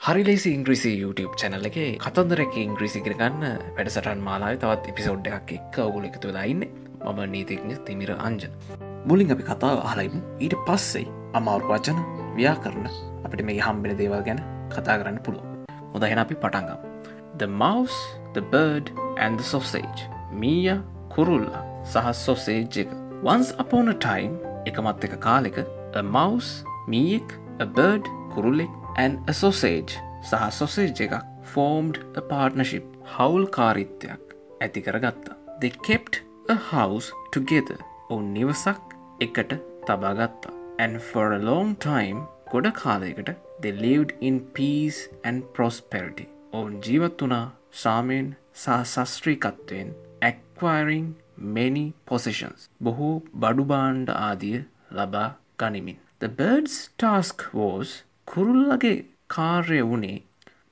හරිලේසි ඉංග්‍රීසි YouTube channel එකේ කතන්දරක ඉංග්‍රීසි ඉගෙන ගන්න වැඩසටහන් මාලාවේ තවත් එපිසෝඩ් එකක් එක්ක ඔයගොල්ලෝ එකතු වෙලා ඉන්නේ. මම නීතිඥ තිමිර අංජන. මුලින් අපි කතාව අහලා ඉමු. ඊට පස්සේ අමාරු වචන, ව්‍යාකරණ අපිට මේ හම්බෙන දේවල් ගැන කතා කරන්න පුළුවන්. හොඳයි එහෙනම් අපි පටන් ගමු. The mouse, the bird and the sausage. මීයා, කුරුල්ලා සහ sausage එක. Once upon a time එකමත් එක කාලෙක a mouse, මීයෙක්, a bird, කුරුල්ලෙක් and a sausage සහ sausage එකක් formed a partnership හවුල්කාරීත්වයක් ඇති කරගත්තා. They kept a house together. ඔවුන් නිවසක් එකට තබා ගත්තා. And for a long time ගොඩ කාලයකට they lived in peace and prosperity. ඔවුන් ජීවත් වුණා සාමයෙන් සහ ශාස්ත්‍රීයත්වයෙන් acquiring many possessions. බොහෝ බඩු භාණ්ඩ ආදිය ලබා ගනිමින්. The bird's task was කුරුල්ලගේ කාර්ය වුණේ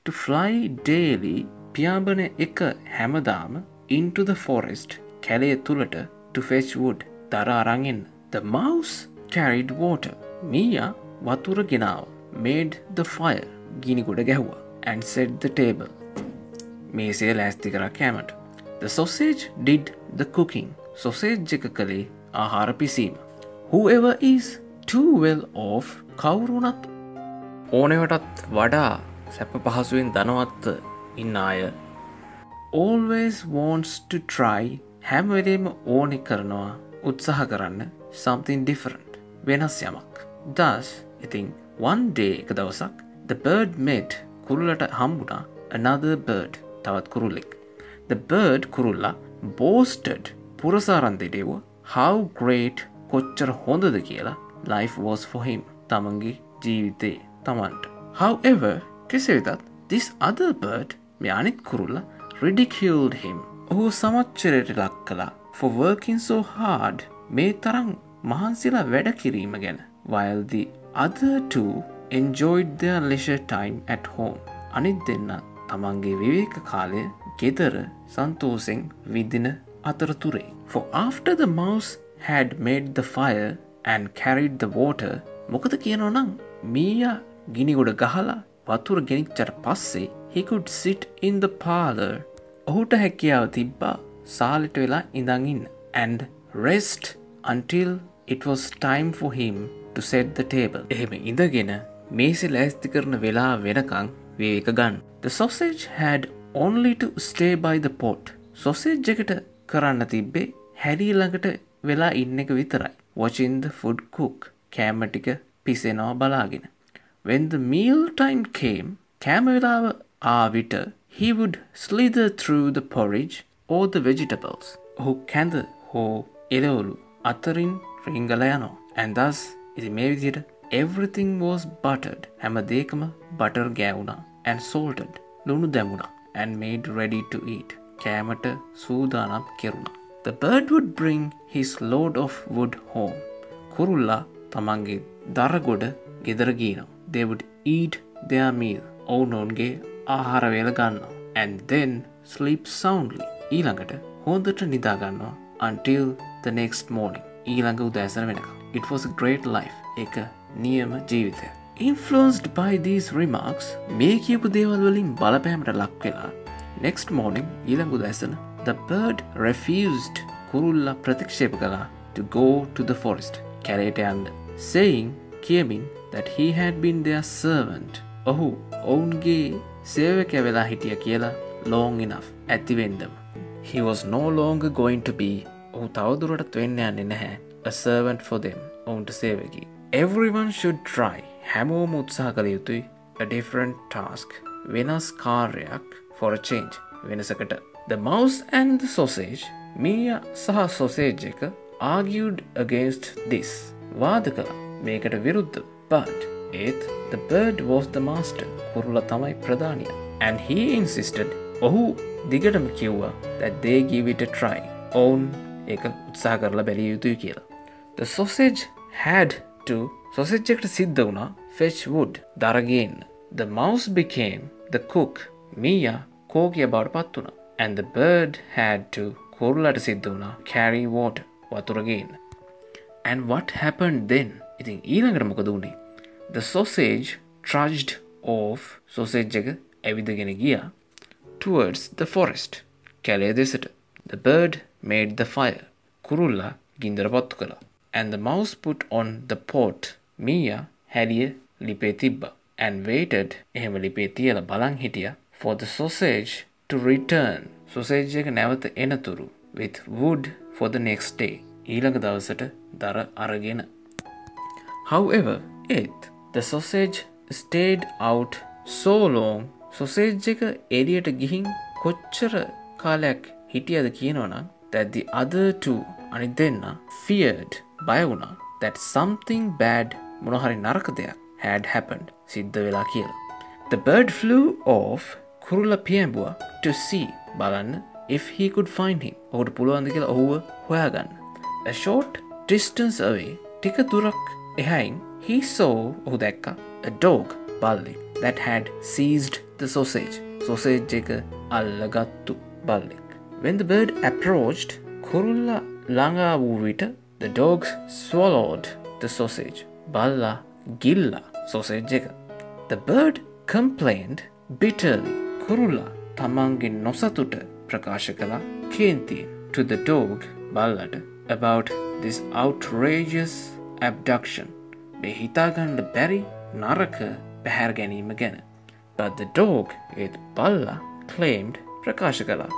to fly daily පියාඹන එක හැමදාම into the forest කැලේ තුලට to fetch wood දර අරන් එන්න. The mouse carried water. මීයා වතුර ගෙනාව. Made the fire ගිනි ගොඩ ගැහුවා. And set the table මේසය ලෑස්ති කරා කෑමට. The sausage did the cooking. sausage එක කළේ ආහාර පිසීම. Whoever is too well off කවුරුණත් ඕනෙවටත් වඩා සැප පහසුවෙන් ධනවත් ඉන්න අය always wants to try හැම වෙලේම ඕනෙ කරනවා උත්සාහ කරන්න something different වෙනස් යමක්. Thus, ඉතින් one day එක දවසක් the bird met කුරුල්ලට හම්බුණා another bird තවත් කුරුල්ලෙක්. The bird කුරුල්ලා boasted පුරසාරන් දෙඩෙව්වා how great කොච්චර හොඳද කියලා life was for him තමන්ගේ ජීවිතේ තමන්ට. However, කෙසේ වෙතත් this other bird මේ අනිත් කුරුල්ලා ridiculed him. ඔහු සමච්චරයට ලක් කළා for working so hard මේ තරම් මහන්සිලා වැඩ කිරීම ගැන. While the other two enjoyed their leisure time at home. අනිත් දෙන්න තමන්ගේ විවේක කාලය ගෙදර සන්තෝෂෙන් විඳින අතරතුරේ. For after the mouse had made the fire and carried the water මොකද කියනවා නම් මීයා ගිනි ගොඩ ගහලා වතුර ගෙනිච්චට පස්සේ he could sit in the parlor. ඔහුට හැකියාව තිබ්බා සාලෙට වෙලා ඉඳන් ඉන්න. And rest until it was time for him to set the table. එහෙම ඉඳගෙන මේසෙ ලෑස්ති කරන වෙලාව වෙනකන් විවේක ගන්න. The sausage had only to stay by the pot. sausage එකට කරන්න තිබ්බේ හැරී ළඟට වෙලා ඉන්න එක විතරයි. Watching the food cook. කෑම ටික පිසෙනවා බලාගෙන. When the meal time came, කෑම වෙලාව ආවිට he would slither through the porridge or the vegetables. ඔහු කැඳ හෝ එළවලු අතරින් රිංගලා යනවා. And thus, ඉතින් මේ විදිහට everything was buttered. හැම දෙයකම butter ගෑවුණා and salted. ලුණු දැමුණා and made ready to eat. කෑමට සූදානම් කෙරුණා. The bird would bring his load of wood home. කුරුල්ලා තමන්ගේ දරගොඩ ගෙදර ගියනවා. They would eat their meal. ඔවුනොන්ගේ ආහාර වේල ගන්නවා. And then sleep soundly. ඊළඟට හොඳට නිදා ගන්නවා until the next morning. ඊළඟ උදෑසන වෙනකම්. It was a great life. ඒක නියම ජීවිතය. Influenced by these remarks, මේ කියපු දේවල් වලින් බලපෑමට ලක් වෙලා next morning ඊළඟ උදෑසන the bird refused. කුරුල්ලා ප්‍රතික්ෂේප කළා to go to the forest. කැලේට යන්න. Saying කියමින් that he had been their servant. ඔහු ඔවුන්ගේ සේවකයා වෙලා හිටිය කියලා long enough ඇතිවෙන්නම. He was no longer going to be. ඔහු තවදුරටත් වෙන්න යන්නේ නැහැ a servant for them. ඔවුන්ට සේවකී. Everyone should try. හැමෝම උත්සාහ කළ යුතුයි a different task. වෙනස් කාර්යයක් for a change. වෙනසකට. The mouse and the sausage මීයා සහ sausage එක argued against this. වාද කළා මේකට විරුද්ධව. But ඒත් the bird was the master. කුරුල්ලා තමයි ප්‍රධානියා. And he insisted. ඔහු දිගටම කිව්වා that they give it a try. ඔවුන් ඒක උත්සාහ කරලා බැලිය යුතුයි කියලා. The sausage had to sausage එකට සිද්ධ වුණා fetch wood දර ගේන්න. The mouse became the cook. මීයා කෝකිය බවට පත් වුණා. And the bird had to කුරුල්ලාට සිද්ධ වුණා carry water වතුර ගේන්න. And what happened then? ඉතින් ඊළඟට මොකද වුනේ? The sausage trudged of sausage එක ඇවිදගෙන ගියා towards the forest. කැලේ දෙසට. The bird made the fire. කුරුල්ලා ගින්දර පත්තු කළා. And the mouse put on the pot. මීයා හැලිය ලිපේ තිබ්බා. And waited. එහෙම ලිපේ තියලා බලන් හිටියා for the sausage to return. sausage එක නැවත එනතුරු with wood for the next day. ඊළඟ දවසට දර අරගෙන. However, the sausage stayed out so long. sausage එක එළියට ගිහින් කොච්චර කාලයක් හිටියද කියනවනම් that the other two අනිත් දෙන්න feared බය වුණා that something bad මොන හරි නරක දෙයක් had happened සිද්ධ වෙලා කියලා. The bird flew off. කුරුල්ලා පියඹුවා to see බලන්න if he could find him. ඔහුට පුළුවන්ද කියලා ඔහුව හොයාගන්න. A short distance away ටික දුරක් එහයින් he saw ඔහු දැක්කා a dog බල්ලෙක් that had seized the sausage. sausage එක අල්ලගත්තු බල්ලෙක්. When the bird approached කුරුල්ලා ළඟා වූ විට the dog swallowed the sausage. බල්ලා ගිල්ලා sausage එක. The bird complained bitterly. කුරුල්ලා තමන්ගේ නොසතුට ප්‍රකාශ කළා කේන්තියෙන් to the dog බල්ලට about this outrageous abduction. මේ හිතාගන්න බැරි නරක පැහැර ගැනීම ගැන. But the dog ඒත් බල්ලා claimed ප්‍රකාශ කළා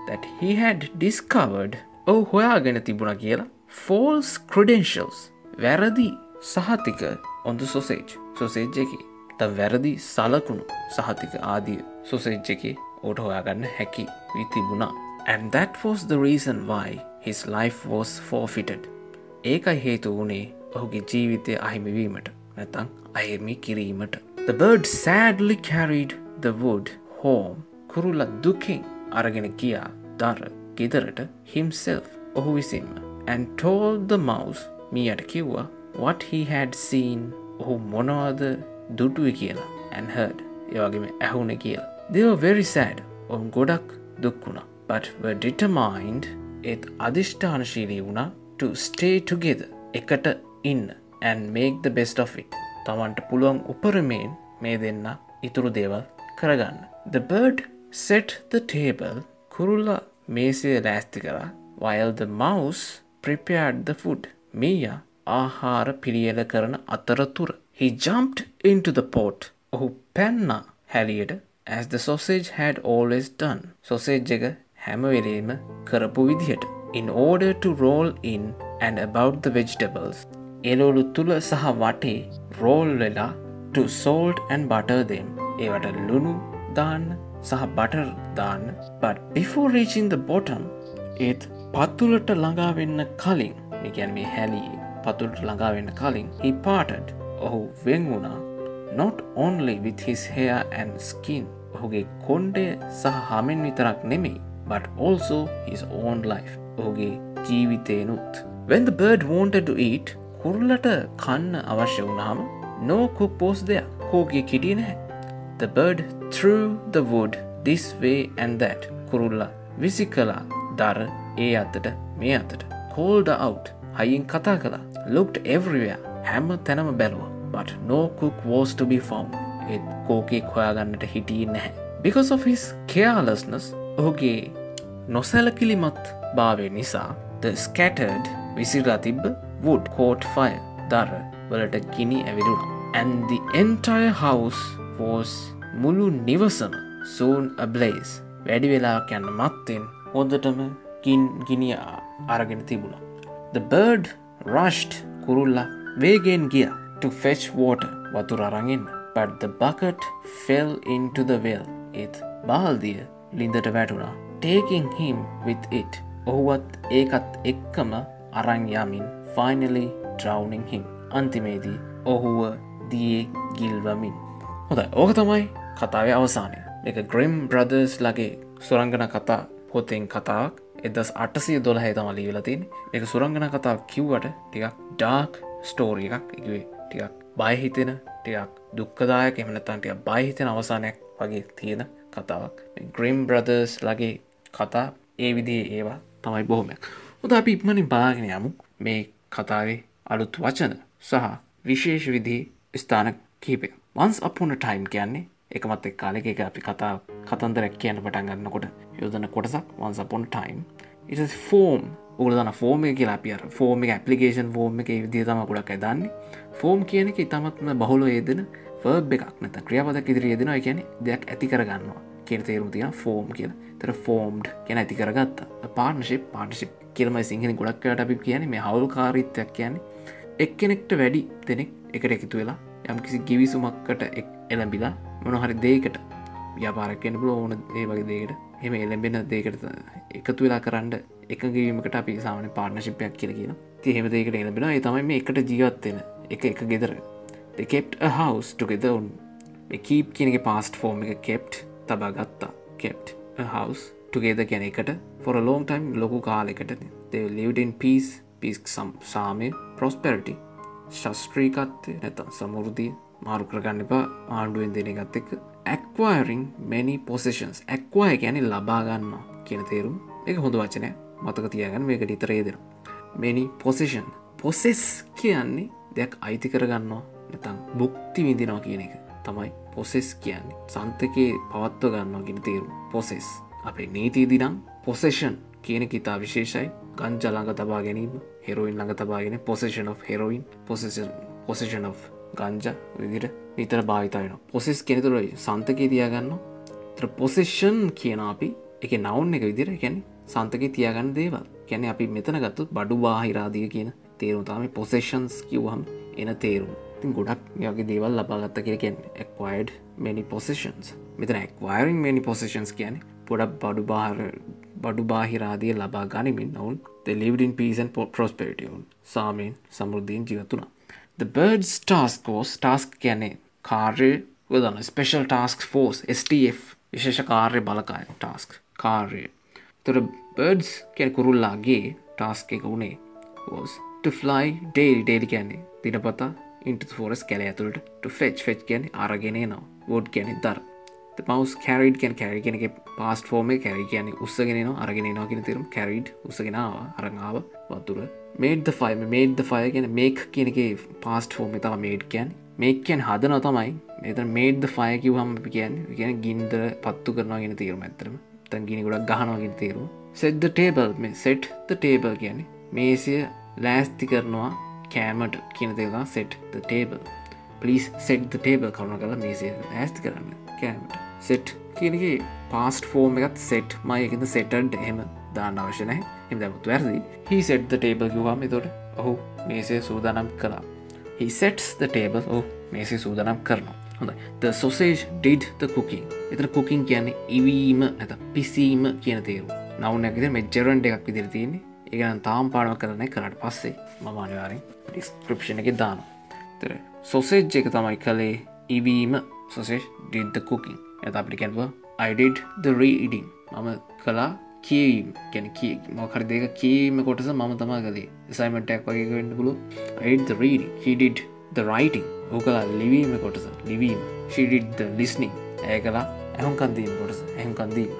that he had discovered ඔහු හොයාගෙන තිබුණා කියලා false credentials වැරදි සහතික on the sausage එකේ. තම වැරදි සලකුණු සහතික ආදිය sausage එකේ ඔහුට හොයාගන්න හැකි වී තිබුණා. And that was the reason why his life was forfeited. ඒකයි හේතු වුණේ ඔහුගේ ජීවිතය අහිමි වීමට නැත්නම් අහිමි කිරීමට. The bird sadly carried the wood home. කුරුල්ලා දුකින් අරගෙන ගියා දර ගෙදරට himself ඔහු විසින්ම. And told the mouse මීයට කිව්වා what he had seen. ඔහු මොනවද දුටුවේ කියලා and heard. ඒ වගේම ඇහුනේ කියලා. They were very sad. ඔවුන් ගොඩක් දුක් වුණා. But were determined ඒත් අධිෂ්ඨානශීලී වුණා to stay together. එකට ඉන්න and make the best of it. තමන්ට පුළුවන් උපරිමයෙන් මේ දෙන්න ඉතුරු දේවල් කරගන්න. The bird set the table. කුරුල්ලා මේසය ලෑස්ති කරා while the mouse prepared the food. මීයා ආහාර පිළියෙල කරන අතරතුර he jumped into the pot. ඔහු පැන්නා හැලියට as the sausage had always done. sausage එක හැම වෙලේම කරපු විදිහට. In order to roll in and about the vegetables. එළවලු තුල සහ වටේ roll වෙලා to salt and butter them. ඒවට ලුණු දාන්න සහ butter දාන්න. But before reaching the bottom, ඒත් පතුලට ළඟා වෙන්න කලින්, මේ කියන්නේ මේ හැලියේ පතුලට ළඟා වෙන්න කලින් he parted. ඔහු වෙන් වුණා not only with his hair and skin. ඔහුගේ කොණ්ඩය සහ හමෙන් විතරක් නෙමෙයි but also his own life. ඔහුගේ ජීවිතේනුත්. When the bird wanted to eat, කුරුල්ලට කන්න අවශ්‍ය වුණාම no cook was there. කෝකිය කිටියේ නැහැ. The bird threw the wood this way and that. කුරුල්ලා විසිකලා දර ඒ අතට මේ අතට. called out. හයියෙන් කතා කළා. looked everywhere. හැම තැනම බැලුවා. but no cook was to be found. ඒත් කෝකියෙක් හොයාගන්නට හිටියේ නැහැ. because of his carelessness, ඔහුගේ නොසැලකිලිමත් භාවය නිසා the scattered විසිරලා තිබ්බ wood caught fire. දර වලට ගිනි ඇවිලුණා. and the entire house was මුළු නිවසම soon ablaze. වැඩි වෙලාවක් යන මත්තෙන් හොඳටම ගිනි අරගෙන තිබුණා. The bird rushed. කුරුල්ලා වේගෙන් ගියා to fetch water. වතුර අරන් එන්න. but the bucket fell into the well. ඒත් බාල්දිය ලිඳට වැටුණා. taking him with it. ඔහුවත් ඒකත් එක්කම අරන් යමින් finally drowning him. අන්තිමේදී ඔහුව දියේ ගිල්වමින්. හොඳයි, ඕක තමයි කතාවේ අවසානය. මේක Grimm Brothers ලගේ සුරංගනා කතා පොතෙන් කතාවක්. 1812 තමයි ලියවිලා තියෙන්නේ. මේක සුරංගනා කතාවක් කිව්වට ටිකක් ඩාර්ක් ස්ටෝරි එකක්. ඒකේ ටිකක් බය හිතෙන, ටිකක් දුක්ඛදායක, එහෙම නැත්නම් ටිකක් බය හිතෙන අවසානයක් වගේ තියෙන කතාවක්. මේ Grimm Brothers ලගේ කතා ඒ විදිහේ ඒවා තමයි බොහොමයක්. හොඳයි, අපි ඉක්මනින් බලාගෙන යමු මේ කතාවේ අලුත් වචන සහ විශේෂ විදිහේ ස්ථාන කිහිපයක්. once upon a time කියන්නේ එකමත් එක් කාලෙක එක අපි කතන්දරයක් කියන්න පටන් ගන්නකොට යොදන කොටසක් once upon a time. It is form. ඔයගොල්ලෝ දන්න form එක කියලා අපි අර form එක application form එකේ විදිහ තමයි ගොඩක් අය දන්නේ. form කියන එක ඊටමත්ම බහුලව යෙදෙන verb එකක් නැත්නම් ක්‍රියාපදයක් ඉදිරිය යෙදෙනවා. ඒ කියන්නේ දෙයක් ඇති කරගන්නවා කියන තේරුම තියෙනවා form කියලා. ඒතර formed කියන ඇති කරගත්තා. partnership කියලාමයි සිංහලෙන් ගොඩක් වෙලාවට අපි කියන්නේ මේ හවුල්කාරීත්වයක් කියන්නේ එක්කෙනෙක්ට වැඩි දෙනෙක් එකට එකතු වෙලා යම්කිසි ගිවිසුමකට එළඹිලා මොන හරි දෙයකට ව්‍යාපාරයක් වෙන්න පුළුවන් ඕන ඒ වගේ දෙයකට එහෙම එළඹෙන දෙයකට එකතු වෙලා කරන්න එකගවීමකට අපි සාමාන්‍ය පාර්ට්නර්ෂිප් එකක් කියලා කියනවා. ඉතින් එහෙම දෙයකට එළඹෙනවා. ඒ තමයි මේ එකට ජීවත් වෙන එක ගෙදර. They kept a house together. මේ keep කියන එකේ past form එක kept තබා ගත්තා. kept a house together කියන එකට for a long time ලොකු කාලයකට. They lived in peace සාමය prosperity ශාස්ත්‍රීයත්වය නැත්නම් සමෘද්ධිය මාරු කරගන්න එපා ආණ්ඩුවෙන් දෙන එකත් එක්ක. acquiring many possessions. acquire කියන්නේ ලබා ගන්නවා කියන තේරුම. මේක හොඳ වචනයක්. මතක තියාගන්න මේකට විතර යෙදෙනවා. many possession. possess කියන්නේ දෙයක් අයිති කරගන්නවා නැත්නම් භුක්ති විඳිනවා කියන එක තමයි possess කියන්නේ. සන්තකේ පවත්ව ගන්නවා කියන තේරුම. possess. අපේ නීතියේදී නම් possession කියන එක ඉතා විශේෂයි. ගංජා ළඟ තබා ගැනීම, හෙරොයින් ළඟ තබා ගැනීම, possession of heroin, possession of ගංජා විදිහට නිතර භාවිත වෙනවා. possess කියන තුර සන්තකේ තියාගන්නවා. ඒතර possession කියන අපි ඒකේ noun එක විදිහට කියන්නේ සන්තකේ තියාගන්න දේවල්. කියන්නේ අපි මෙතන ගත්තොත් බඩු බාහිර ආදී කියන තේරුම තමයි possessions කියවහම එන තේරුම. ඉතින් ගොඩක් මේ වගේ දේවල් ලබා ගත්තා කියලා කියන්නේ acquired many possessions. මෙතන acquiring many possessions කියන්නේ ගොඩක් බඩු බාහිර ආදී ලබා ගනිමින් ඔවුන් they lived in peace and prosperity. සාමයෙන් සමෘද්ධියෙන් ජීවත් වුණා. The birds task කියන්නේ කාර්ය උදාන special task force STF විශේෂ කාර්ය බලකාය task කාර්ය. The birds කියන්නේ කුරුල්ලාගේ task එක උනේ was to fly daily කියන්නේ දිනපතා into the forest කැලේ ඇතුළට to fetch කියන්නේ අරගෙන එනවා. wood කියන්නේ දර. The mouse carried carry කියන එකේ past form එක carry කියන්නේ උස්සගෙන එනවා අරගෙන එනවා කියන තේරුම. carried උස්සගෙන ආවා අරන් ආවා වතුර. made the fire කියන්නේ make කියන එකේ past form එක තමයි made කියන්නේ. make කියන්නේ හදනවා තමයි. මෙතන made the fire කිව්වම අපි කියන්නේ ගින්දර පත්තු කරනවා කියන තේරුම ඇත්තටම. නැත්නම් ගිනි ගොඩක් ගහනවා කියන තේරුම. set the table කියන්නේ මේසය ලෑස්ති කරනවා කෑමට කියන තේරුම set the table. please set the table කරුණාකරලා මේසය ලෑස්ති කරන්න කෑමට. set කියන එකේ past form එකත් set මම ඒකෙන්ද setted එහෙම දාන්න අවශ්‍ය නැහැ. එහෙම දැම්මොත් වැරදි. he set the table කිව්වම එතකොට ඔහු මේසය සූදානම් කළා. he sets the table. ඔහු මේසය සූදානම් කරනවා. හොඳයි. the sausage did the cooking. එතන cooking කියන්නේ ඉවීම නැත්නම් පිසීම කියන තේරුම. noun එකක් විදිහට මේ gerund එකක් විදිහට තියෙන්නේ. ඒක නම් තාම පාඩම කරලා නැහැ. කරාට පස්සේ මම අනිවාර්යෙන් description එකේ දානවා. ඒතර sausage එක තමයි කලේ ඉවීම. sausage did the cooking. එතන අපිට කියනවා I did the reading. මම කළා කියවීම. කියන්නේ මොකක් හරි දෙයක කියවීම කොටස මම තමයි කළේ. assignment එකක් වගේ වෙන්න පුළුවන්. I did the reading. He did the writing. ඔහු කළා ලිවීම කොටස. ලිවීම. She did the listening. ඇය කළා ඇහුම්කන් දීම කොටස. ඇහුම්කන් දීම.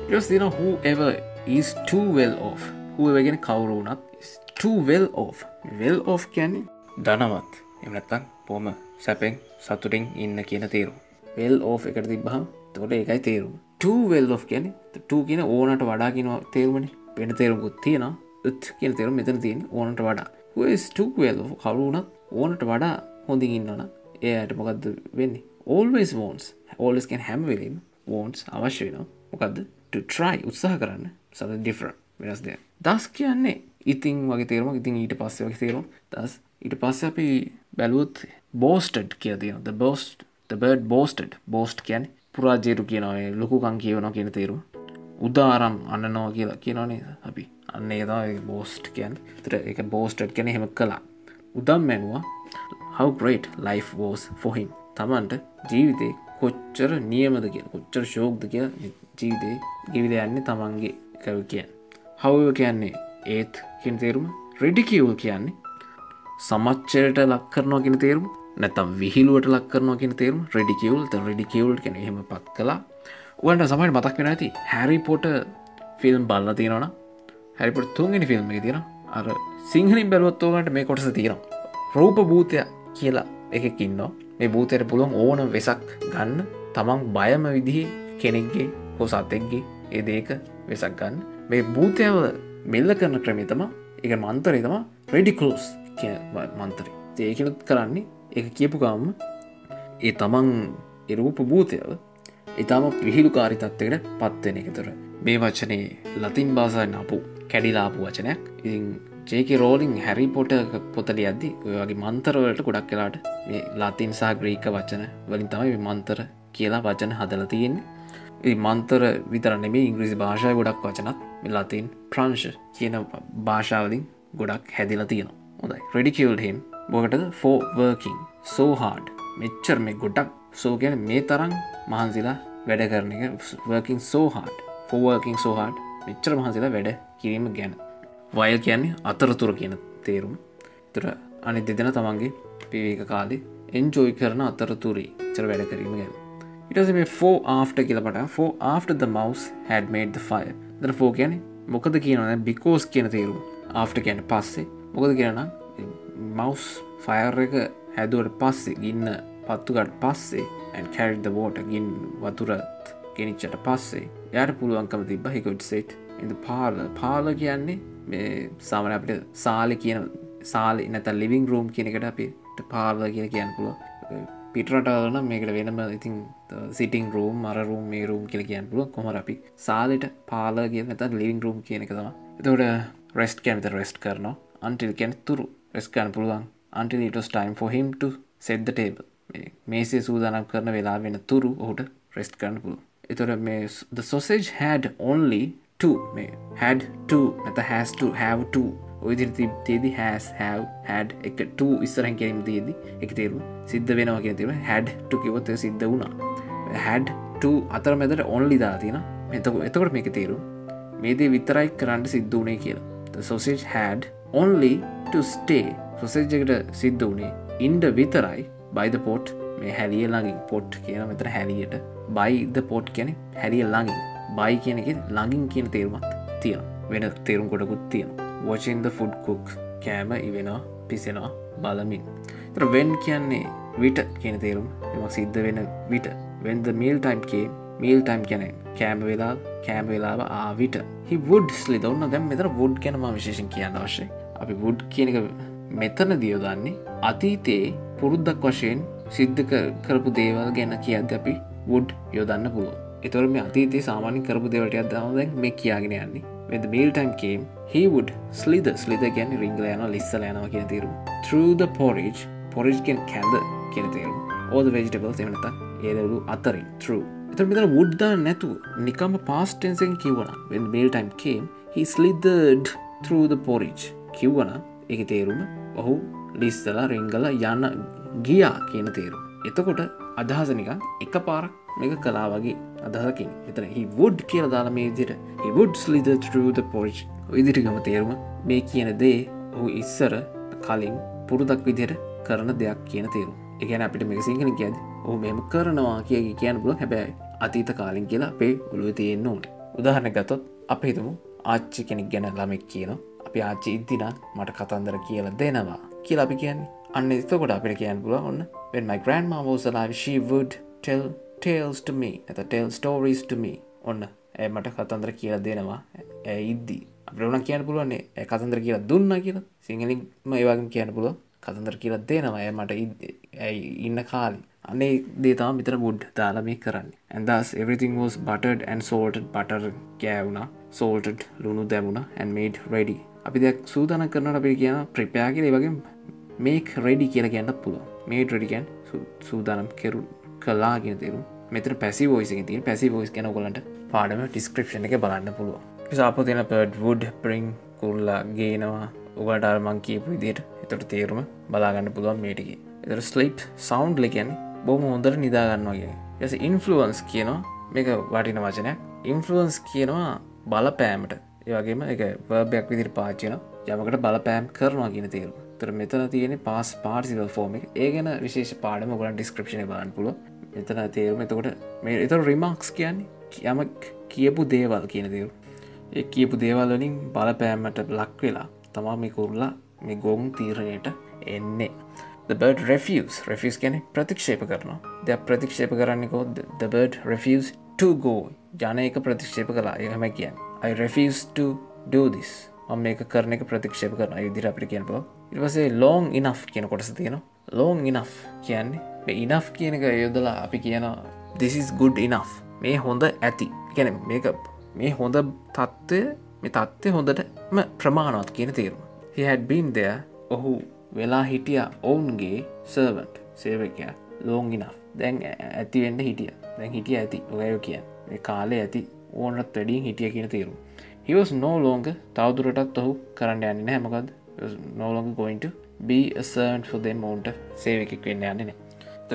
ඊට පස්සේ දෙනවා whoever is too well off. whoever කියන්නේ කවුරු වුණත් is too well off. well off කියන්නේ ධනවත්. එහෙම නැත්නම් බොහොම සැපෙන් සතුටින් ඉන්න කියන තේරුම. well off එකට තිබ්බහම එතකොට ඒකයි තේරුම. too well off කියන්නේ too කියන ඕනට වඩා කියන තේරුමනේ. වෙන තේරුමකුත් තියෙනවා. it කියන තේරුම මෙතන තියෙන්නේ ඕනට වඩා. who is too well off කවුරු වුණත් ඕනට වඩා හොඳින් ඉන්නවනම් එයාට මොකද්ද වෙන්නේ? always wants. always කියන හැම වෙලෙම wants අවශ්‍ය වෙනවා. මොකද්ද? to try උත්සාහ කරන්න. something different. වෙනස් දෙයක්. thus කියන්නේ ඉතින් වගේ තේරුමක්. ඉතින් ඊට පස්සේ වගේ තේරුමක්. thus ඊට පස්සේ අපි බැලුවොත් boasted කියලා තියෙනවා. the bird boasted. boast කියන්නේ පුරාජේරු කියනවා. ලොකුකම් කියවනවා කියන තේරුම. උදාරම් අන්නනවා කියලා කියනවා නේද අපි. අන්න ඒක තමයි boast කියන්නේ. ඒතර ඒක boasted කියන්නේ එහෙම කළා. උදම් මැනුවා. how great life was for him. තමන්ට ජීවිතේ කොච්චර නියමද කියලා කොච්චර ෂෝක්ද කියලා ජීවිතේ යන්නේ තමන්ගේ කව කියන්නේ. however කියන්නේ ඒත් කියන තේරුම. ridicule කියන්නේ සමච්චරයට ලක් කරනවා කියන තේරුම. නැත්නම් විහිළුවට ලක් කරනවා කියන තේරුම. ridicule කියන්නේ එහෙම පත් කළා. ඔයාලට සමහරවිට මතක් වෙනවා ඇති හැරි පොටර් ෆිල්ම් බලලා තියෙනවනම් හැරි පොටර් තුන්වෙනි ෆිල්ම් එකේ තියෙනවා. අර සිංහලින් බැලුවොත් ඔයාලට මේ කොටස තියෙනවා. රූප භූතය කියලා එකෙක් ඉන්නවා මේ භූතයට පුළුවන් ඕන වෙසක් ගන්න තමන් බයම විදිහේ කෙනෙක්ගේ හෝ සතෙක්ගේ ඒ දෙයක වෙසක් ගන්න මේ භූතයව මෙල්ල කරන ක්‍රමය තමයි ඒක මන්තරේ තමයි රෙඩිකලෝස් කියන මන්තරේ. ඒකලත් කරන්නේ ඒක කියපු ගාම ඒ තමන් ඒ රූප භූතයව ඊටම විහිළුකාරී තත්ත්වයකට පත් වෙන එකතර මේ වචනේ ලතින් භාෂාවෙන් අපු කැඩිලා ආපු වචනයක්. ඉතින් ජේ.කේ රෝලින් හැරි පොටර් පොත ලියද්දි ඔය වගේ මන්තර වලට ගොඩක් වෙලාට මේ ලතින් සහ ග්‍රීක වචන වලින් තමයි මේ මන්තර කියලා වචන හදලා තියෙන්නේ. ඉතින් මන්තර විතර නෙමෙයි ඉංග්‍රීසි භාෂාවේ ගොඩක් වචනත් මේ ලතින් ප්‍රංශ කියන භාෂාවලින් ගොඩක් හැදිලා තියෙනවා. හොඳයි. ridiculed him මොකටද for working so hard. මෙච්චර මේ ගොඩක් so කියන්නේ මේ තරම් මහන්සිලා වැඩ කරන එක working so hard for working so hard මෙච්චර මහන්සිලා වැඩ කිරීම ගැන. while කියන්නේ අතරතුර කියන තේරුම. ඒතර අනිත් දෙදෙනා තමන්ගේ විවේක කාලේ enjoy කරන අතරතුරේ ඉතර වැඩ කිරීම ගැන. ඊට පස්සේ මේ for after කියලා පටන් for after the mouse had made the fire. ඒතර for කියන්නේ මොකද කියනවා දැන් because කියන තේරුම. after කියන්නේ පස්සේ මොකද කියනවා නම් mouse fire එක හැදුවට පස්සේ ගින්න පත්තු ගන්න පස්සේ and carried the water ගින්න වතුර ගෙනිච්චට පස්සේ යාට පුළුවන්කම තිබ්බා he could sit in the parlor කියන්නේ මේ සාමාන්‍ය අපිට සාලේ කියන සාලේ නැත්නම් living room කියන එකට අපිට parlor කියලා කියන්න පුළුවන්. පිටරටවල නම් මේකට වෙනම ඉතින් sitting room අර room මේ room කියලා කියන්න පුළුවන්. කොහොමද අපි සාලෙට parlor කියන නැත්නම් living room කියන එක තමයි. එතකොට rest කියන්නේ rest කරනවා. until කියන්නේ තුරු rest ගන්න පුළුවන්. until it was time for him to set the table. මේසේ සූදානම් කරන වෙලාව වෙන තුරු ඔහුට rest ගන්න පුළුවන්. එතකොට මේ the sausage had only two මේ had two නැත්නම් has to have two ඔය විදිහට තියෙදි has have had එක two ඉස්සරහින් කියමින් තියෙදි ඒක තේරුම සිද්ධ වෙනවා කියන තේරුම had to කිව්වොත් ඒක සිද්ධ වුණා. had to අතර මැදට only දාලා තියෙනවා. එතකොට මේකේ තේරුම මේ දේ විතරයි කරන්න සිද්ධ වුණේ කියලා. the sausage had only to stay sausage එකට සිද්ධ වුණේ ඉන්න විතරයි by the pot මේ හැලිය ළඟින් pot කියන මෙතන හැලියට by the pot කියන්නේ හැලිය ළඟින් by කියන එකේ ළඟින් කියන තේරුමක් තියෙනවා. වෙන තේරුම් කොටකුත් තියෙනවා. watching the food cook කෑම ඉවෙනවා පිසෙනවා බලමින්. ඒතර when කියන්නේ විට කියන තේරුම එමක් සිද්ධ වෙන විට. when the meal time came meal time කියන්නේ කෑම වේලාව ආවිට he would slither. ඔන්න දැන් මෙතන would කියන මම විශේෂයෙන් කියන්න අවශ්‍යයි. අපි would කියන එක මෙතනදී යොදන්නේ අතීතයේ පුරුද්දක් වශයෙන් සිද්ධ කරපු දේවල් ගැන කියද්දී අපි would යොදන්න පුළුවන්. ඒතකොට මේ අතීතයේ සාමාන්‍යයෙන් කරපු දේවල් ටිකක් තමයි දැන් මේ කියාගෙන යන්නේ. when the meal time came he would slither කියන්නේ රිංගලා යනවා ලිස්සලා යනවා කියන තේරුම. through the porridge කියන්නේ කැඳ කියන තේරුම. all the vegetables එහෙම නැත්නම් ඒලවලු අතරින් through. ඒතකොට මෙතන would දාන්න නැතුව නිකම්ම past tense එකෙන් කියවනම් when the meal time came he slithered through the porridge කියවනම් ඒකේ තේරුම ඔහු ලිස්සලා රිංගලා යන ගියා කියන තේරුම. එතකොට අදහස නිකන් එකපාරක් මේක කළා වගේ අදහසකින්. එතන he would කියලා දාලා මේ විදිහට he would slither through the porridge. ඔය විදිහට ගම තේරුම මේ කියන දේ ඔහු ඉස්සර කලින් පුරුද්දක් විදිහට කරන දෙයක් කියන තේරුම. ඒ කියන්නේ අපිට මේක සිංහලෙන් කියද්දි ඔහු මෙහෙම කරනවා කියන්න පුළුවන්. හැබැයි අතීත කාලෙන් කියලා අපේ ඔළුවේ තියෙන්න ඕනේ. උදාහරණයක් ගත්තොත් අපි හිතමු ආච්චි කෙනෙක් ගැන ළමෙක් කියනවා. අපි ආච්චි ඉද්දිනම් මට කතන්දර කියලා දෙනවා කියලා අපි කියන්නේ. අන්න එතකොට අපිට කියන්න පුළුවන් ඔන්න when my grandma was alive she would tell tales to me නැත්නම් tell stories to me. ඔන්න මට කතන්දර කියලා දෙනවා ඉද්දි. අපිට උනන් කියන්න පුළුවන් නේ කතන්දර කියලා දුන්නා කියලා. සිංහලෙන්ම ඒ වගේම කියන්න පුළුවන් කතන්දර කියලා දෙනවා මට ඉන්න කාලේ. අනේ දේ තමයි මෙතන would දාලා මේ කරන්නේ. and thus everything was buttered and salted. butter ගෑවුණා salted ලුණු දැමුණා and made ready. අපි දෙයක් සූදානම් කරනකොට අපි කියන prepare කියලා ඒ වගේම make ready කියලා කියන්නත් පුළුවන්. made ready කියන්නේ සූදානම් කළා කියන තේරුම. මෙතන passive voice එකකින් තියෙන passive voice කියන ඔයගලන්ට පාඩම description එකේ බලන්න පුළුවන්. ඉතින් තියෙන bird would bring කුරුල්ලා ගේනවා. ඔයගලට අර මං කියපු විදිහට ඒතර තේරුම බලා ගන්න පුළුවන් මේ ටිකේ. ඒතර sleep sound කියන්නේ බොහොම හොඳට නිදා ගන්නවා කියන්නේ. ඊට පස්සේ influence කියනවා මේක වටින වචනයක්. influence කියනවා බලපෑමට. ඒ වගේම ඒක verb එකක් විදිහට පාවිච්චි වෙනවා. යමකට බලපෑම් කරනවා කියන තේරුම. ඒතර මෙතන තියෙන්නේ past participle form එක. ඒ ගැන විශේෂ පාඩම ඔයගලන්ට description එකේ බලන්න පුළුවන්. මෙතන තේරුම එතකොට මේ ඒතර remarks කියන්නේ යමක් කියපු දේවල් කියන තේරුම. ඒ කියපු දේවල් වලින් බලපෑමට ලක් වෙලා තමයි මේ කුරුල්ලා මේ ගොන් තීරණයට එන්නේ. the bird refuse කියන්නේ ප්‍රතික්ෂේප කරනවා. දෙයක් ප්‍රතික්ෂේප කරන්නේ කොහොමද? The bird refused to go. යන එක ප්‍රතික්ෂේප කළා. එහෙම කියන්නේ. I refuse to do this. මම මේක කරන එක ප්‍රතික්ෂේප කරනවා. ඒ විදිහට අපිට කියන්න පුළුවන්. ඊට පස්සේ long enough කියන කොටස තියෙනවා. long enough කියන්නේ මේ enough කියන එක යොදලා අපි කියනවා this is good enough. මේ හොඳ ඇති. කියන්නේ මේක මේ හොඳ තත්ත්වය මේ තත්ත්වය හොඳටම ප්‍රමාණවත් කියන තේරුම. He had been there. ඔහු වෙලා හිටියා ඔවුන්ගේ servant සේවකයා long enough. දැන් ඇති වෙන්න හිටියා. දැන් හිටියා ඇති. ඔයෝ කියන්නේ. මේ කාලේ ඇති ඕනට වැඩියෙන් හිටියා කියන තේරුම. He was no longer තවදුරටත් ඔහු කරන්න යන්නේ නැහැ. මොකද he was no longer going to be a servant for them ඔවුන්ට සේවකෙක් වෙන්න යන්නේ නැහැ.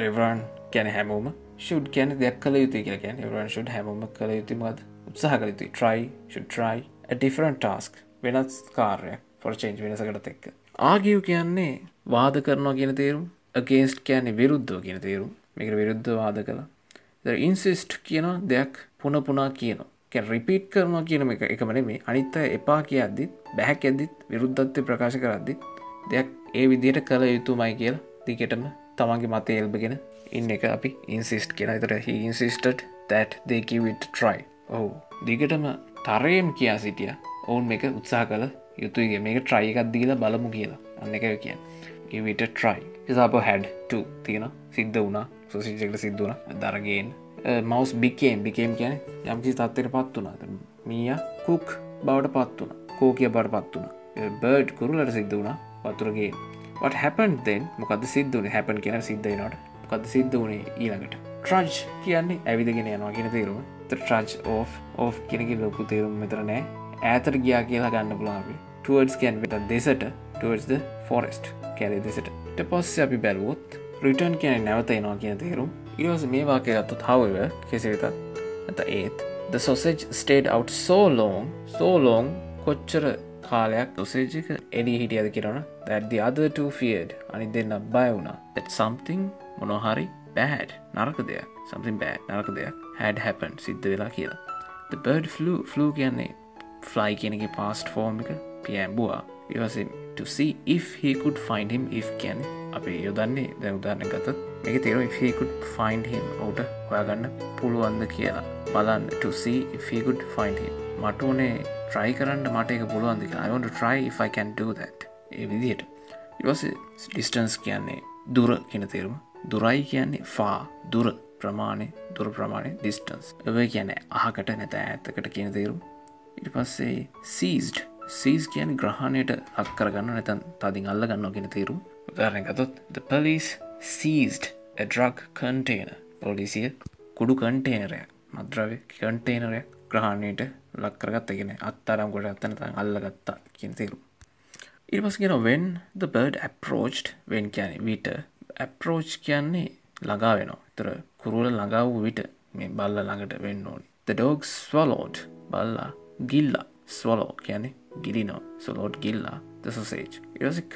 everyone කියන්නේ හැමෝම should කියන්නේ දෙයක් කළ යුතුයි කියලා කියන්නේ. everyone should හැමෝම කළ යුතුයි මොකද? උත්සාහ කළ යුතුයි. should try a different task. වෙනස් කාර්යයක් for change වෙනසකට එක්ක. argue කියන්නේ වාද කරනවා කියන තේරුම. against කියන්නේ විරුද්ධව කියන තේරුම. මේකට විරුද්ධව වාද කළා. they insist කියනවා දෙයක් පුන පුනා කියනවා. කියන්නේ repeat කරනවා කියන එක එකම නෙමෙයි. අනිත් අය එපා කියද්දිත් බැහැ කියද්දිත් විරුද්ධත්වය ප්‍රකාශ කරද්දිත් දෙයක් ඒ විදිහට කළ යුතුමයි කියලා දිගටම තමන්ගේ මතය එල්බගෙන ඉන්න එක අපි insist කියනවා. ඒතර he insisted that they give it a try. ඔව් දිගටම තරයෙන් කියා සිටියා. ඔවුන් මේක උත්සාහ කළ යුතුයි. මේක try එකක් දීලා බලමු කියලා. අන්න එකයි කියන්නේ. give it a try. example had to තියෙනවා. සිද්ධ වුණා. sausage එකට සිද්ධ වුණා. දරගෙන mouse became කියන්නේ යම් කිසි තත්ත්වයකට පත් වුණා. මීයා cook බවට පත් වුණා. කෝකිය බවට පත් වුණා. bird කුරුල්ලට සිද්ධ වුණා. වතුර ගේන්න. what happened then? මොකද්ද සිද්ධ වුනේ? happen කියන සිද්ධ වෙනවට. මොකද්ද සිද්ධ වුනේ ඊළඟට? trudge කියන්නේ ඇවිදගෙන යනවා කියන තේරුම. the trudge of කියන එක ලොකු තේරුම මෙතන නෑ. ඈතට ගියා කියලා ගන්න පුළුවන් අපි. towards කියන්නේ දෙසට towards the forest. කැලේ දෙසට. ඊට පස්සේ අපි බැලුවොත් return කියන්නේ නැවත එනවා කියන තේරුම. ඊට පස්සේ මේ වාක්‍යය ගත්තොත් however කෙසේ වෙතත් නැත්නම් the sausage stayed out so long කොච්චර කාලයක් sausage එක එළිය හිටියද කියනවනේ that the other two feared අනිත් දෙන්න බය වුණා that something මොනවා හරි bad නරක දෙයක් had happened සිද්ධ වෙලා කියලා. the bird flew කියන්නේ fly කියන එකේ past form එක පියඹුවා. ඊට පස්සේ to see if he could find him if කියන්නේ අපි යොදන්නේ දැන් උදාහරණයක් ගත්තොත් මේකේ තේරුම if he could find him උට හොයාගන්න පුළුවන්ද කියලා බලන්න to see if he could find him මට උනේ try කරන්න මට ඒක පුළුවන්ද කියලා I want to try if I can do that ඒ විදිහට ඊට පස්සේ distance කියන්නේ දුර කියන තේරුම දුරයි කියන්නේ far දුර ප්‍රමාණය distance ඒ කියන්නේ අහකට නැත ඈතකට කියන තේරුම ඊට පස්සේ seized කියන්නේ ග්‍රහණයට ලක් කරගන්න නැත්නම් තදින් අල්ල ගන්නවා කියන තේරුම උදාහරණයක් ගත්තොත් the police seized a drug container පොලිසිය කුඩු කන්ටේනරයක් මත්ද්‍රව්‍ය කන්ටේනරයක් ග්‍රහණයට ලක් කරගත්තා කියන්නේ අත්අඩංගුවට ගත්තා නැත්නම් අල්ලගත්තා කියන තේරුම ඊට පස්සේ කියනවා when the bird approached when කියන්නේ විට approach කියන්නේ ළඟා වෙනවා. ඒතර කුරුල්ල ළඟා වූ විට මේ බල්ලා ළඟට වෙන්න ඕනේ. the dog swallowed බල්ලා ගිල්ලා swallow කියන්නේ ගිලිනවා. swallowed ගිල්ලා the sausage. ඊට පස්සේ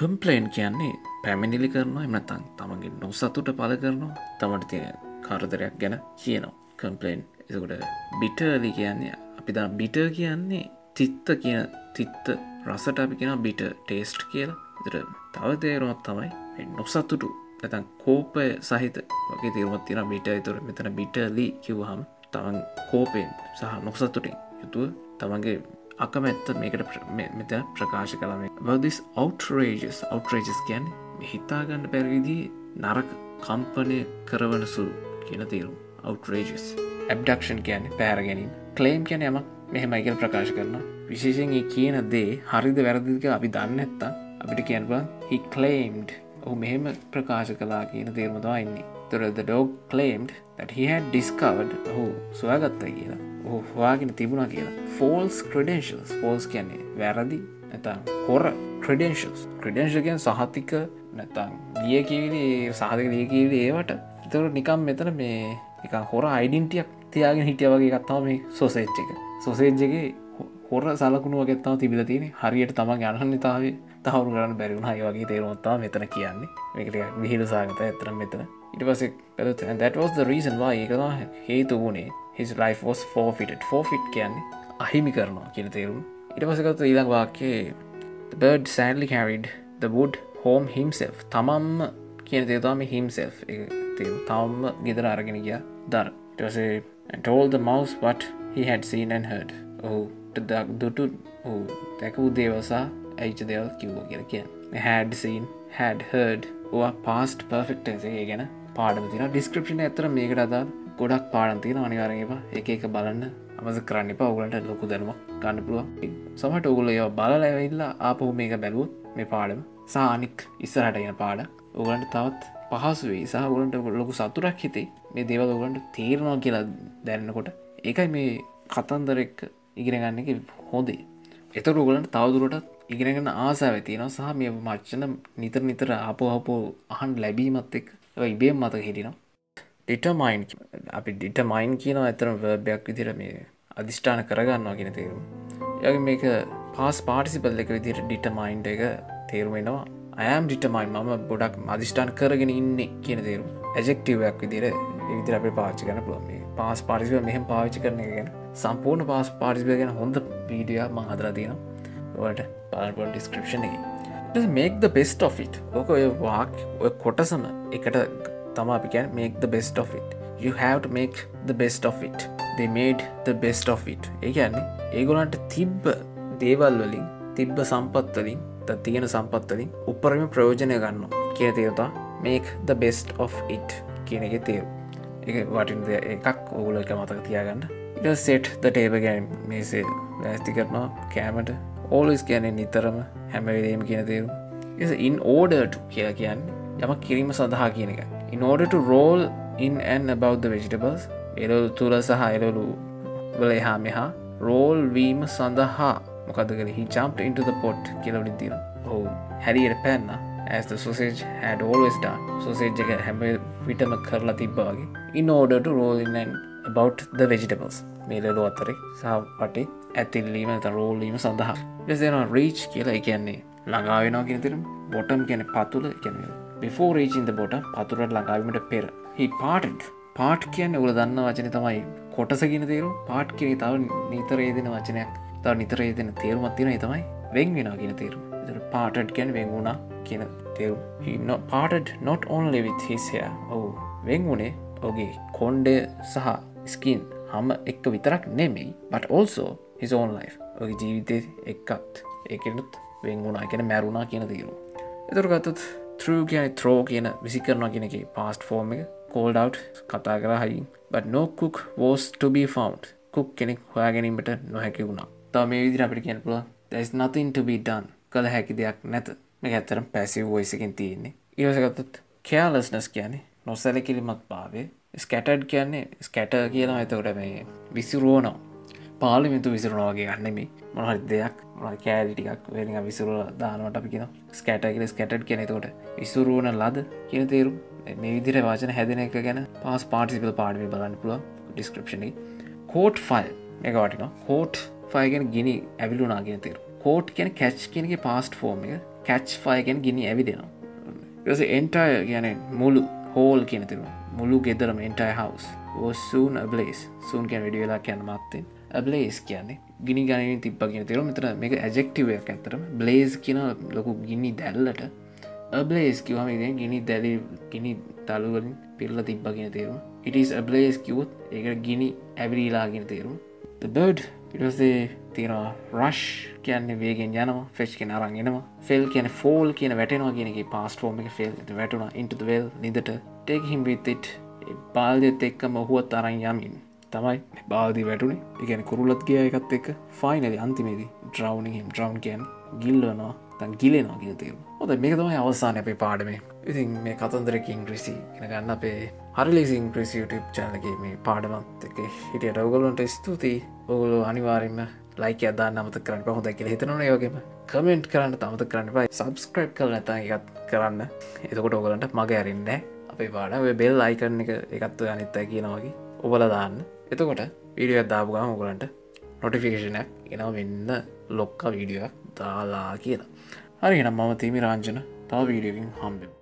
complain කියන්නේ පැමිණිලි කරනවා. එහෙම නැත්නම් තමන්ගේ නොසතුට පළ කරනවා. තමන්ට තියෙන කරදරයක් ගැන කියනවා. complain. ඒකට bitterly කියන්නේ අපි දන්න bitter කියන්නේ තිත්ත රසට අපි කියනවා bitter taste කියලා. ඒතර තව තේරුමක් තමයි මේ නොසතුටු නැත්නම් කෝපය සහිත වගේ තේරුමක් තියෙනවා bitter. ඒතර මෙතන bitterly කිව්වහම තමන් කෝපයෙන් සහ නොසතුටින් යුතුව තමන්ගේ අකමැත්ත මේකට මෙතන ප්‍රකාශ කළා මේ. about this outrageous කියන්නේ හිතා ගන්න බැරි විදිහේ නරක කම්පනය කරවන සුළු කියන තේරුම. outrageous. abduction කියන්නේ පැහැර ගැනීම. claim කියන්නේ යමක් මෙහෙමයි කියලා ප්‍රකාශ කරනවා. විශේෂයෙන් මේ කියන දේ හරිද වැරදිද කියලා අපි දන්නේ නැත්තම් අපිට කියන්න පුළුවන් he claimed. ඔහු මෙහෙම ප්‍රකාශ කළා කියන තේරුම තමයි ඉන්නේ. ඒතර the dog claimed that he had discovered ඔහු සොයාගත්තා කියලා. ඔහු හොයාගෙන තිබුණා කියලා. false credentials. false කියන්නේ වැරදි නැත්නම් හොර credentials. credentials කියන්නේ සහතික නැත්නම් ලියකියවිලි සහතික ලියකියවිලි ඒවට. ඒතර නිකම් මෙතන මේ නිකන් හොර identity එකක් තියාගෙන හිටියා වගේ එකක් තමයි මේ sausage එක. sausage එකේ හොර සලකුණු වගේ තමයි තිබිලා තියෙන්නේ. හරියට තමන්ගේ අනන්‍යතාවය තහවුරු කරන්න බැරි වුණා. ඒ වගේ තේරුමක් තමයි මෙතන කියන්නේ. මේක ටිකක් විහිළු සාගතයි අතරම මෙතන. ඊට පස්සේ බැලුවොත් and that was the reason why ඒක තමයි හේතු වුණේ his life was forfeited. forfeit කියන්නේ අහිමි කරනවා කියන තේරුම. ඊට පස්සේ ගත්ත ඊළඟ වාක්‍යයේ the bird sadly carried the wood home himself. තමම්ම කියන දේ තමයි himself. ඒක තේරුම. තමම්ම ගෙදර අරගෙන ගියා දර. ඊට පස්සේ and told the mouse what he had seen and heard. දුටු දැකපු දේවල් සහ ඇයිච්ච දේවල් කිව්වා කියලා කියන්නේ. had seen, had heard or past perfect tense එක ගැන පාඩම තියෙනවා. description එක ඇත්තට මේකට අදාළ ගොඩක් පාඩම් තියෙනවා. අනිවාර්යෙන් ඒවා එක එක බලන්න අමතක කරන්න එපා. ඔයගලන්ට ලොකු දැනුමක් ගන්න පුළුවන්. සමහරට ඔයගොල්ලෝ ඒවා බලලා ඇවිල්ලා ආපහු මේක බැලුවොත් මේ පාඩම සහ අනික් ඉස්සරහට එන පාඩම් ඔයගලන්ට තවත් පහසු වෙයි. සහ ඔයගලන්ට ලොකු සතුටක් හිතේ මේ දේවල් ඔයගලන්ට තේරෙනවා කියලා දැනනකොට. ඒකයි මේ කතන්දර එක්ක ඉගෙන ගන්න එක හොඳේ. ඒතර ඔයගලන්ට තවදුරටත් ඉගෙන ගන්න ආසාව තියෙනවා සහ මේ වචන නිතර ආපහු අහන්න ලැබීමත් එක්ක ඒවා ඉබේම මතක හිටිනවා. determine අපි determine කියනවා ඇත්තටම verb එකක් විදිහට මේ අදිෂ්ඨාන කරගන්නවා කියන තේරුම. ඒ වගේ මේක past participle එක විදිහට determined එක තේරුම එනවා. I am determined මම ගොඩක් අදිෂ්ඨාන කරගෙන ඉන්නේ කියන තේරුම. adjective එකක් විදිහට ඒ විදිහට අපිට පාවිච්චි කරන්න පුළුවන්. මේ past participle මෙහෙම පාවිච්චි කරන එක ගැන සම්පූර්ණ past participle ගැන හොඳ වීඩියෝ එකක් මම හදලා තියෙනවා. ඔයාලට බලන්න පුළුවන් description එකේ. just make the best of it. ඔක ඔය කොටසම එකට තමයි අපි කියන්නේ make the best of it. You have to make the best of it. They made the best of it. ඒ කියන්නේ ඒගොල්ලන්ට තිබ්බ දේවල් වලින් තිබ්බ සම්පත් වලින් තියෙන සම්පත් වලින් උපරිම ප්‍රයෝජනය ගන්නවා කියන තේරුම තමයි make the best of it කියන එකේ තේරුම. ඒක වටින එකක් ඕගොල්ලෝ එක මතක තියාගන්න. ඊට set the table ගැන මේසේ ලෑස්ති කරනවා කැමරට always කියන්නේ නිතරම හැම වෙලේම කියන තේරුම. in order to කියලා කියන්නේ යමක් කිරීම සඳහා කියන එකයි. In order to roll in and about the vegetables එළවලු තුල සහ එළවලු වල එහා මෙහා roll වීම සඳහා මොකද කරේ he jumped into the pot කියලා උඩින් තියෙනවා. හැරියට පැන්නා as the sausage had always done. sausage එක හැම විටම කරලා තිබ්බා වගේ. In order to roll in and about the vegetables මේ එළවලු අතරේ සහ වටේ ඇතිල්ලීම නැත්නම් roll වීම සඳහා. ඊට පස්සේ reach කියලා ඒ කියන්නේ ළඟා වෙනවා කියන තේරුම. bottom කියන්නේ පතුල කියන්නේ before reaching the bottom පතුලට ළඟා වීමට පෙර. he parted. part කියන්නේ ඔයගොල්ලෝ දන්න වචනේ තමයි කොටස කියන තේරුම. part කියන්නේ තව නිතර යෙදෙන වචනයක්. තව නිතර යෙදෙන තේරුමක් තියෙනවා. ඒ තමයි වෙන් වෙනවා කියන තේරුම. ඒතර parted කියන්නේ වෙන් වුණා කියන තේරුම. he parted not only with his hair. වෙන් වුණේ ඔහුගේ කොණ්ඩය සහ skin හැම එක විතරක් නෙමෙයි but also his own life. ඔහුගේ ජීවිතේ එක්කත් ඒකෙනුත් වෙන් වුණා කියන්නේ මැරුණා කියන තේරුම. ඒතර ගත්තොත් through කියන්නේ throw කියන විසිකරනවා කියන එකේ past form එක called out කතා කරා හයින් but no cook was to be found. cook කෙනෙක් හොයා ගැනීමට නොහැකි වුණා. තව මේ විදිහට අපිට කියන්න පුළුවන් there is nothing to be done. කළ හැකි දෙයක් නැත. මේක ඇත්තටම passive voice එකෙන් තියෙන්නේ. ඊළඟට ගත්තොත් carelessness කියන්නේ නොසැලකිලිමත් භාවය. scattered කියන්නේ scatter කියනවා. එතකොට මේ විසිරුවනවා. පාර්ලිමේන්තු විසිරුණා වගේ ගන්න නෙමෙයි. මොන හරි දෙයක් මොන කෑලි ටිකක් වෙනින් විසිරුවලා දානවට අපි කියනවා scatter කියලා. scattered කියන්නේ එතකොට විසිරුවන ලද කියන තේරුම. මේ විදිහට වචන හැදෙන එක ගැන past participle පාඩමේ බලන්න පුළුවන් description එකේ. caught fire මේක වටිනවා. caught fire කියන්නේ ගිනි ඇවිලුණා කියන තේරුම. caught කියන්නේ catch කියන එකේ past form එක. catch fire කියන්නේ ගිනි ඇවිදිනවා. ඊට පස්සේ entire කියන්නේ මුළු whole කියන තේරුම. මුළු ගෙදරම entire house was soon ablaze. soon කියන්නේ වැඩි වෙලා කියන මාත්තෙන්. ablaze කියන්නේ ගිනි ගණනින් තිබ්බා කියන තේරුම. මෙතන මේක adjective එකක් ඇත්තටම. blaze කියන ලොකු ගිනි දැල්ලට ablaze කිව්වම ඉතින් ගිනි දැලි ගිනි තලු වලින් පිරලා තිබ්බා කියන තේරුම. it is ablaze කිව්වොත් ඒකට ගිනි ඇවිලිලා කියන තේරුම. the bird ඊට පස්සේ තියෙනවා rush කියන්නේ වේගෙන් යනවා. fetch කියන්නේ අරන් එනවා. fell කියන්නේ fall කියන වැටෙනවා කියන එකේ past form එක fell වැටුණා into the well නිදට. take him with it බාල්දියත් එක්කම ඔහුවත් අරන් යමින් තමයි බාල්දිය වැටුනේ. ඒ කියන්නේ කුරුල්ලත් ගියා එකත් එක්ක finally අන්තිමේදී drowning him. drown කියන්නේ ගිල්ලනවා නැත්නම් ගිලෙනවා කියන තේරුම. හොඳයි මේක තමයි අවසානයේ අපේ පාඩමේ. ඉතින් මේ කතන්දරක ඉංග්‍රීසි ඉගෙන ගන්න අපේ හරිලේසි ඉංග්‍රීසි YouTube channel එකේ මේ පාඩමත් එක්ක හිටියට ඔයගොල්ලන්ට ස්තුතියි. ඔයගොල්ලෝ අනිවාර්යයෙන්ම like එකක් දාන්න අමතක කරන්න එපා. හොඳයි කියලා හිතනවනේ. ඒ වගේම comment කරන්න අමතක කරන්න එපා. subscribe කරලා නැත්නම් ඒකත් කරන්න. එතකොට ඔයගොල්ලන්ට මග ඇරෙන්නේ නැහැ. අපේ පාඩම ඔය bell icon එක එකත් ඔය අනිත් අය කියනවා වගේ ඔබලා දාන්න. එතකොට වීඩියෝ එකක් දාපු ගමන් ඔයගොල්ලන්ට notification එකක් එනවා වෙන්න ලොක්ක වීඩියෝ එකක් දාලා කියලා. හරි එහෙනම් මම තිමි රාංජන තව වීඩියෝ එකකින් හම්බෙමු.